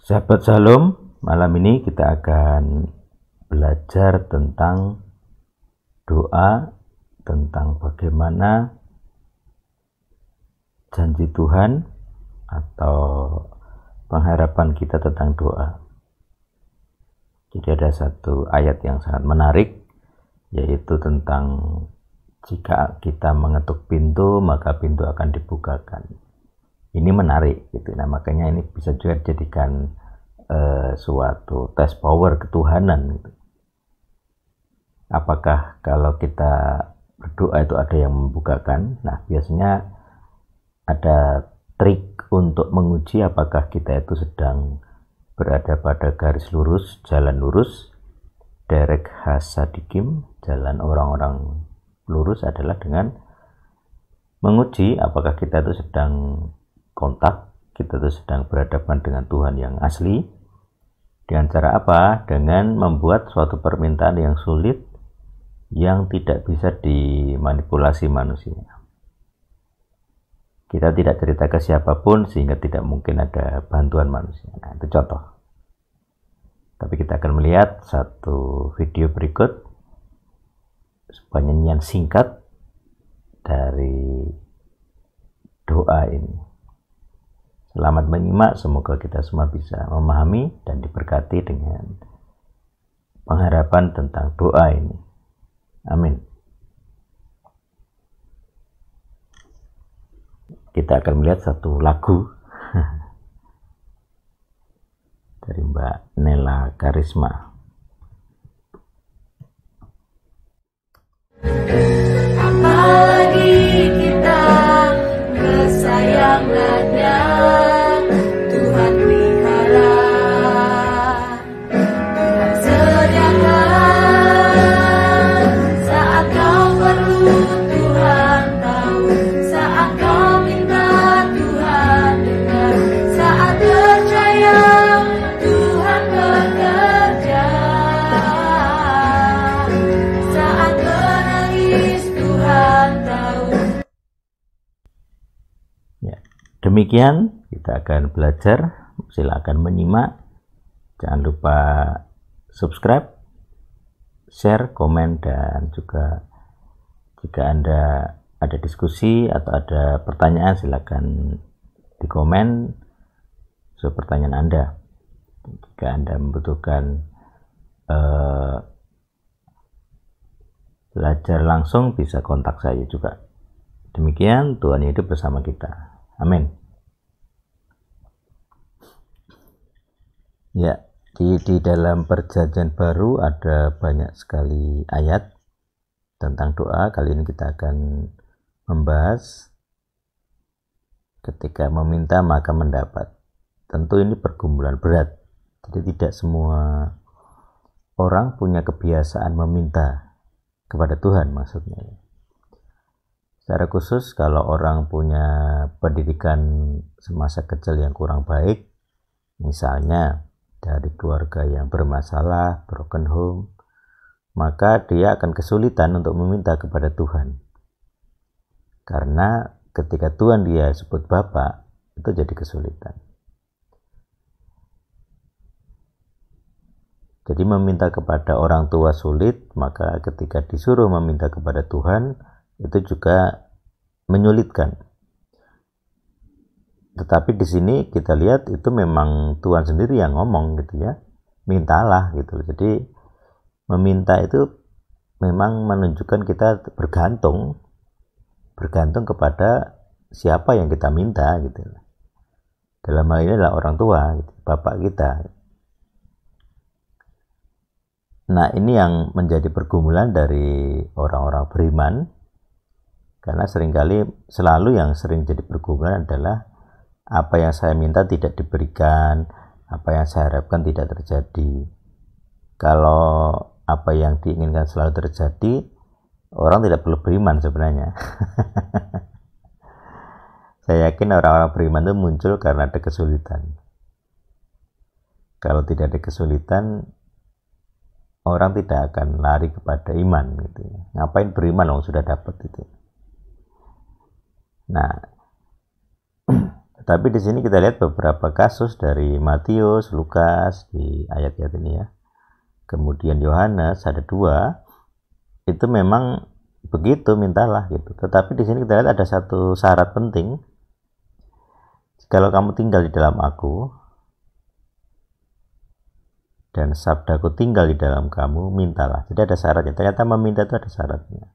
Sahabat Shalom, malam ini kita akan belajar tentang doa, tentang bagaimana janji Tuhan atau pengharapan kita tentang doa. Jadi ada satu ayat yang sangat menarik, yaitu tentang jika kita mengetuk pintu, maka pintu akan dibukakan. Ini menarik gitu. Nah, makanya ini bisa juga dijadikan suatu tes power ketuhanan gitu. Apakah kalau kita berdoa itu ada yang membukakan? Nah, biasanya ada trik untuk menguji apakah kita itu sedang berada pada garis lurus, jalan lurus. Derek Hasadikim, jalan orang-orang lurus adalah dengan menguji apakah kita itu sedang kontak, kita itu sedang berhadapan dengan Tuhan yang asli. Dengan cara apa? Dengan membuat suatu permintaan yang sulit, yang tidak bisa dimanipulasi manusia. Kita tidak cerita ke siapapun sehingga tidak mungkin ada bantuan manusia. Nah, itu contoh. Tapi kita akan melihat satu video berikut, sebuah nyanyian singkat dari doa ini. Selamat menyimak, semoga kita semua bisa memahami dan diberkati dengan pengharapan tentang doa ini. Amin. Kita akan melihat satu lagu dari Mbak Nela Karisma. Apalagi kita kesayangannya, Tuhan pelihara, Tuhan sediakan saat kau perlu, Tuhan tahu, saat kau minta, Tuhan dengar, saat percaya, Tuhan bekerja, saat menangis, Tuhan tahu. Demikian kita akan belajar. Silakan menyimak. Jangan lupa subscribe, share, komen, dan juga jika Anda ada diskusi atau ada pertanyaan, silakan di komen pertanyaan Anda. Jika Anda membutuhkan belajar langsung, bisa kontak saya juga. Demikian, Tuhan hidup bersama kita. Amin. Ya, di dalam perjanjian baru ada banyak sekali ayat tentang doa. Kali ini kita akan membahas ketika meminta maka mendapat. Tentu ini pergumulan berat. Jadi tidak semua orang punya kebiasaan meminta kepada Tuhan, maksudnya. Secara khusus kalau orang punya pendidikan semasa kecil yang kurang baik, misalnya dari keluarga yang bermasalah, broken home, maka dia akan kesulitan untuk meminta kepada Tuhan. Karena ketika Tuhan dia sebut Bapa, itu jadi kesulitan. Jadi meminta kepada orang tua sulit, maka ketika disuruh meminta kepada Tuhan, itu juga menyulitkan. Tetapi di sini kita lihat itu memang Tuhan sendiri yang ngomong gitu ya, mintalah gitu. Jadi meminta itu memang menunjukkan kita bergantung kepada siapa yang kita minta gitu. Dalam hal ini adalah orang tua, gitu, bapak kita. Nah, ini yang menjadi pergumulan dari orang-orang beriman. Karena seringkali selalu yang sering jadi pergumulan adalah apa yang saya minta tidak diberikan, apa yang saya harapkan tidak terjadi. Kalau apa yang diinginkan selalu terjadi, orang tidak perlu beriman sebenarnya. Saya yakin orang-orang beriman itu muncul karena ada kesulitan. Kalau tidak ada kesulitan, orang tidak akan lari kepada iman gitu. Ngapain beriman kalau sudah dapat itu. Nah, Tapi di sini kita lihat beberapa kasus dari Matius, Lukas di ayat-ayat ini ya. Kemudian Yohanes ada 2. Itu memang begitu, mintalah gitu. Tetapi di sini kita lihat ada satu syarat penting. Kalau kamu tinggal di dalam aku dan sabdaku tinggal di dalam kamu, mintalah. Jadi ada syaratnya. Ternyata meminta itu ada syaratnya.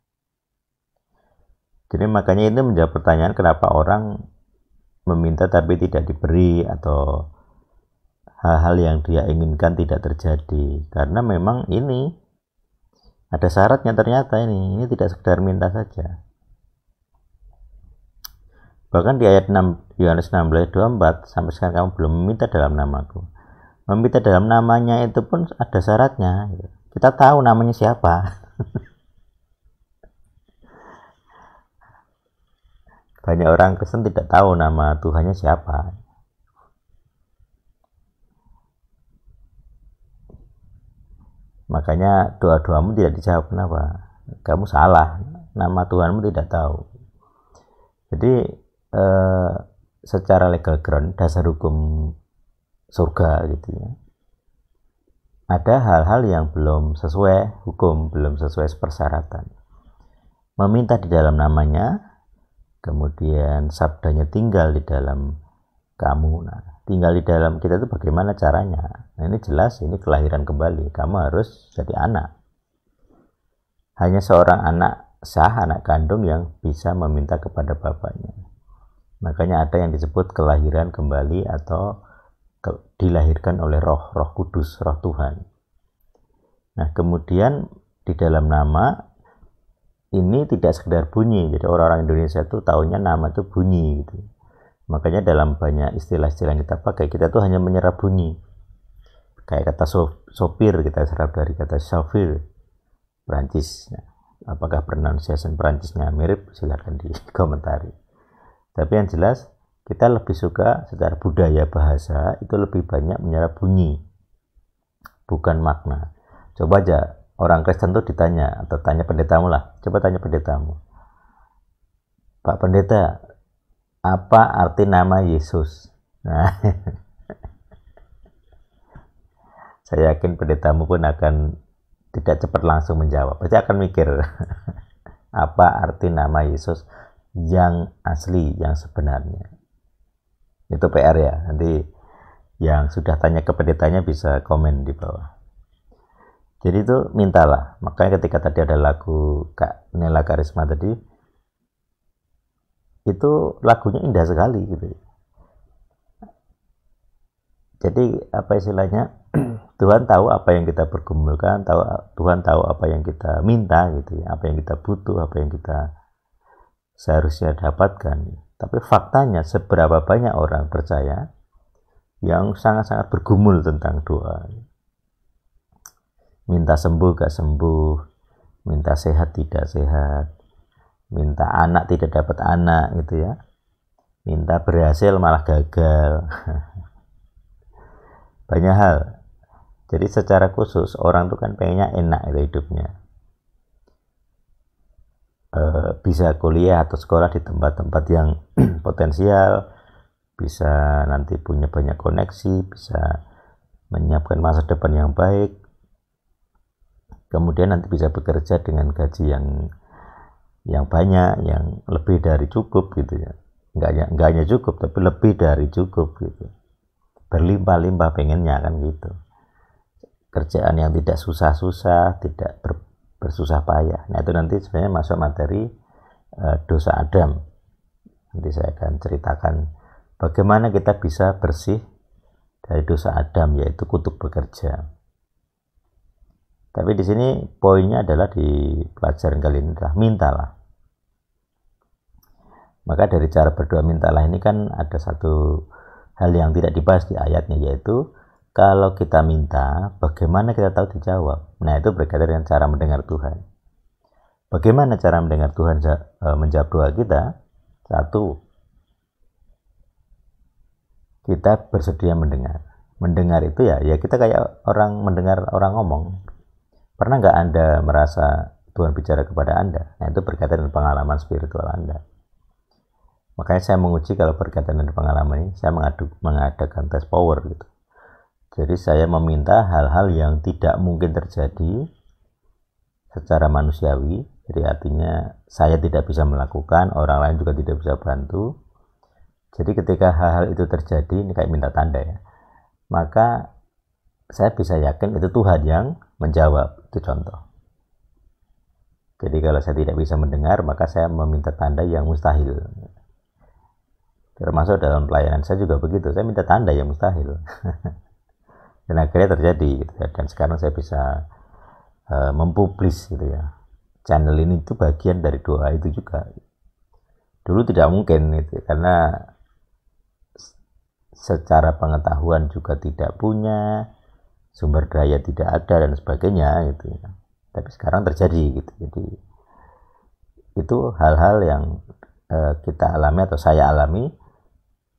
Jadi makanya ini menjawab pertanyaan kenapa orang meminta tapi tidak diberi, atau hal-hal yang dia inginkan tidak terjadi, karena memang ini ada syaratnya. Ternyata ini tidak sekedar minta saja. Bahkan di ayat 6 Yohanes 16:24, sampai sekarang kamu belum meminta dalam namaku. Meminta dalam namanya itu pun ada syaratnya. Kita tahu namanya siapa. Banyak orang Kristen tidak tahu nama Tuhannya siapa. Makanya doa-doamu tidak dijawab. Kenapa? Kamu salah. Nama Tuhanmu tidak tahu. Jadi secara legal ground, dasar hukum surga gitu ya, ada hal-hal yang belum sesuai hukum, belum sesuai persyaratan. Meminta di dalam namanya, kemudian sabdanya tinggal di dalam kamu. Nah, tinggal di dalam kita itu bagaimana caranya? Nah, ini jelas, ini kelahiran kembali. Kamu harus jadi anak. Hanya seorang anak sah, anak kandung yang bisa meminta kepada bapaknya. Makanya ada yang disebut kelahiran kembali atau dilahirkan oleh roh kudus, roh Tuhan. Nah, kemudian di dalam nama ini tidak sekedar bunyi. Jadi orang-orang Indonesia itu taunya nama itu bunyi gitu. Makanya dalam banyak istilah-istilah yang kita pakai, kita tuh hanya menyerap bunyi. Kayak kata sopir, kita serap dari kata chauffeur, Perancis. Nah, apakah pronunciation Perancisnya mirip? Silakan dikomentari. Tapi yang jelas, kita lebih suka secara budaya bahasa itu lebih banyak menyerap bunyi, bukan makna. Coba aja orang Kristen tuh ditanya, atau tanya pendetamu lah. Coba tanya pendetamu, Pak Pendeta, apa arti nama Yesus? Nah, saya yakin pendetamu pun akan tidak cepat langsung menjawab. Pasti akan mikir, apa arti nama Yesus yang asli, yang sebenarnya. Itu PR ya. Nanti yang sudah tanya ke pendetanya bisa komen di bawah. Jadi itu mintalah. Makanya ketika tadi ada lagu Kak Nela Karisma tadi, itu lagunya indah sekali gitu. Jadi apa istilahnya, Tuhan tahu apa yang kita pergumulkan, Tuhan tahu apa yang kita minta gitu ya, apa yang kita butuh, apa yang kita seharusnya dapatkan. Tapi faktanya seberapa banyak orang percaya yang sangat-sangat bergumul tentang doa. Minta sembuh gak sembuh, minta sehat tidak sehat, minta anak tidak dapat anak gitu ya, minta berhasil malah gagal. Banyak hal. Jadi secara khusus orang tuh kan pengennya enak itu hidupnya. Bisa kuliah atau sekolah di tempat-tempat yang potensial, bisa nanti punya banyak koneksi, bisa menyiapkan masa depan yang baik, kemudian nanti bisa bekerja dengan gaji yang banyak, yang lebih dari cukup gitu ya. Nggak hanya cukup, tapi lebih dari cukup gitu. Berlimpah-limpah pengennya kan gitu. Kerjaan yang tidak susah-susah, tidak bersusah payah. Nah itu nanti sebenarnya masuk materi dosa Adam. Nanti saya akan ceritakan bagaimana kita bisa bersih dari dosa Adam, yaitu kutuk bekerja. Tapi di sini poinnya adalah di pelajaran kali ini adalah mintalah. Maka dari cara berdoa mintalah ini kan ada satu hal yang tidak dibahas di ayatnya, yaitu kalau kita minta, bagaimana kita tahu dijawab? Nah, itu berkaitan dengan cara mendengar Tuhan. Bagaimana cara mendengar Tuhan menjawab doa kita? Satu, kita bersedia mendengar. Mendengar itu ya kita kayak orang mendengar orang ngomong. Pernah nggak Anda merasa Tuhan bicara kepada Anda? Nah, itu berkaitan dengan pengalaman spiritual Anda. Makanya saya menguji kalau berkaitan dengan pengalaman ini, saya mengadakan tes power gitu. Jadi saya meminta hal-hal yang tidak mungkin terjadi secara manusiawi. Jadi artinya saya tidak bisa melakukan, orang lain juga tidak bisa bantu. Jadi ketika hal-hal itu terjadi, ini kayak minta tanda ya, maka saya bisa yakin itu Tuhan yang menjawab. Itu contoh. Jadi kalau saya tidak bisa mendengar, maka saya meminta tanda yang mustahil. Termasuk dalam pelayanan saya juga begitu, saya minta tanda yang mustahil. Dan akhirnya terjadi gitu ya. Dan sekarang saya bisa mempublish gitu ya. Channel ini itu bagian dari doa itu juga. Dulu tidak mungkin gitu, karena secara pengetahuan juga tidak punya, sumber daya tidak ada dan sebagainya gitu ya. Tapi sekarang terjadi gitu. Jadi itu hal-hal yang kita alami atau saya alami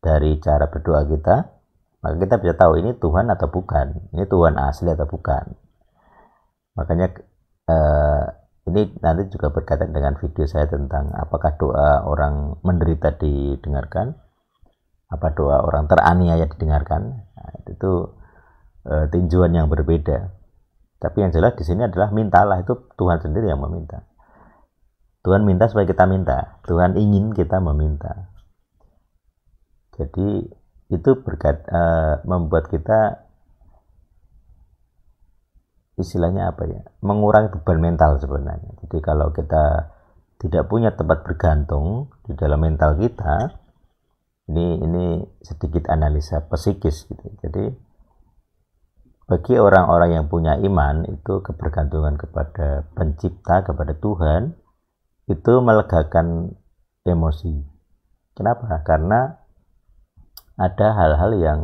dari cara berdoa kita, maka kita bisa tahu ini Tuhan atau bukan, ini Tuhan asli atau bukan. Makanya ini nanti juga berkaitan dengan video saya tentang apakah doa orang menderita didengarkan, apa doa orang teraniaya didengarkan. Nah, itu tinjauan yang berbeda. Tapi yang jelas di sini adalah mintalah, itu Tuhan sendiri yang meminta. Tuhan minta supaya kita minta, Tuhan ingin kita meminta. Jadi itu membuat kita istilahnya apa ya, mengurangi beban mental sebenarnya. Jadi kalau kita tidak punya tempat bergantung di dalam mental kita, ini sedikit analisa psikis gitu. Jadi bagi orang-orang yang punya iman, itu kebergantungan kepada pencipta, kepada Tuhan, itu melegakan emosi. Kenapa? Karena ada hal-hal yang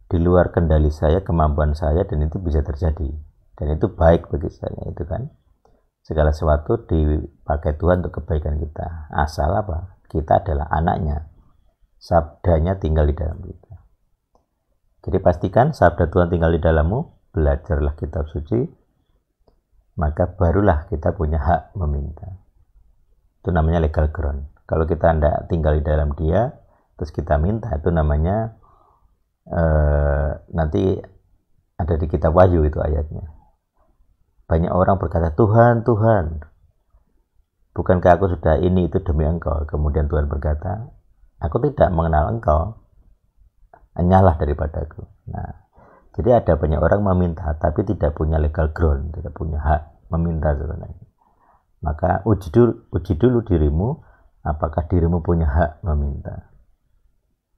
di luar kendali saya, kemampuan saya, dan itu bisa terjadi. Dan itu baik bagi saya, itu kan. Segala sesuatu dipakai Tuhan untuk kebaikan kita. Asal apa? Kita adalah anaknya. Sabdanya tinggal di dalam kita. Jadi pastikan sabda Tuhan tinggal di dalammu, belajarlah kitab suci, maka barulah kita punya hak meminta. Itu namanya legal ground. Kalau kita tidak tinggal di dalam dia, terus kita minta, itu namanya nanti ada di kitab Wahyu itu ayatnya. Banyak orang berkata, Tuhan, Tuhan, bukankah aku sudah ini itu demi engkau? Kemudian Tuhan berkata, aku tidak mengenal engkau, hanyalah daripadaku. Nah, jadi ada banyak orang meminta tapi tidak punya legal ground, tidak punya hak meminta sebenarnya. Maka uji dulu dirimu, apakah dirimu punya hak meminta.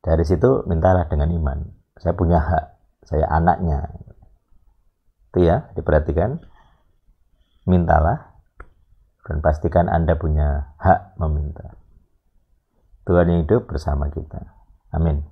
Dari situ mintalah dengan iman. Saya punya hak, saya anaknya. Itu ya, diperhatikan. Mintalah dan pastikan Anda punya hak meminta. Tuhan yang hidup bersama kita. Amin.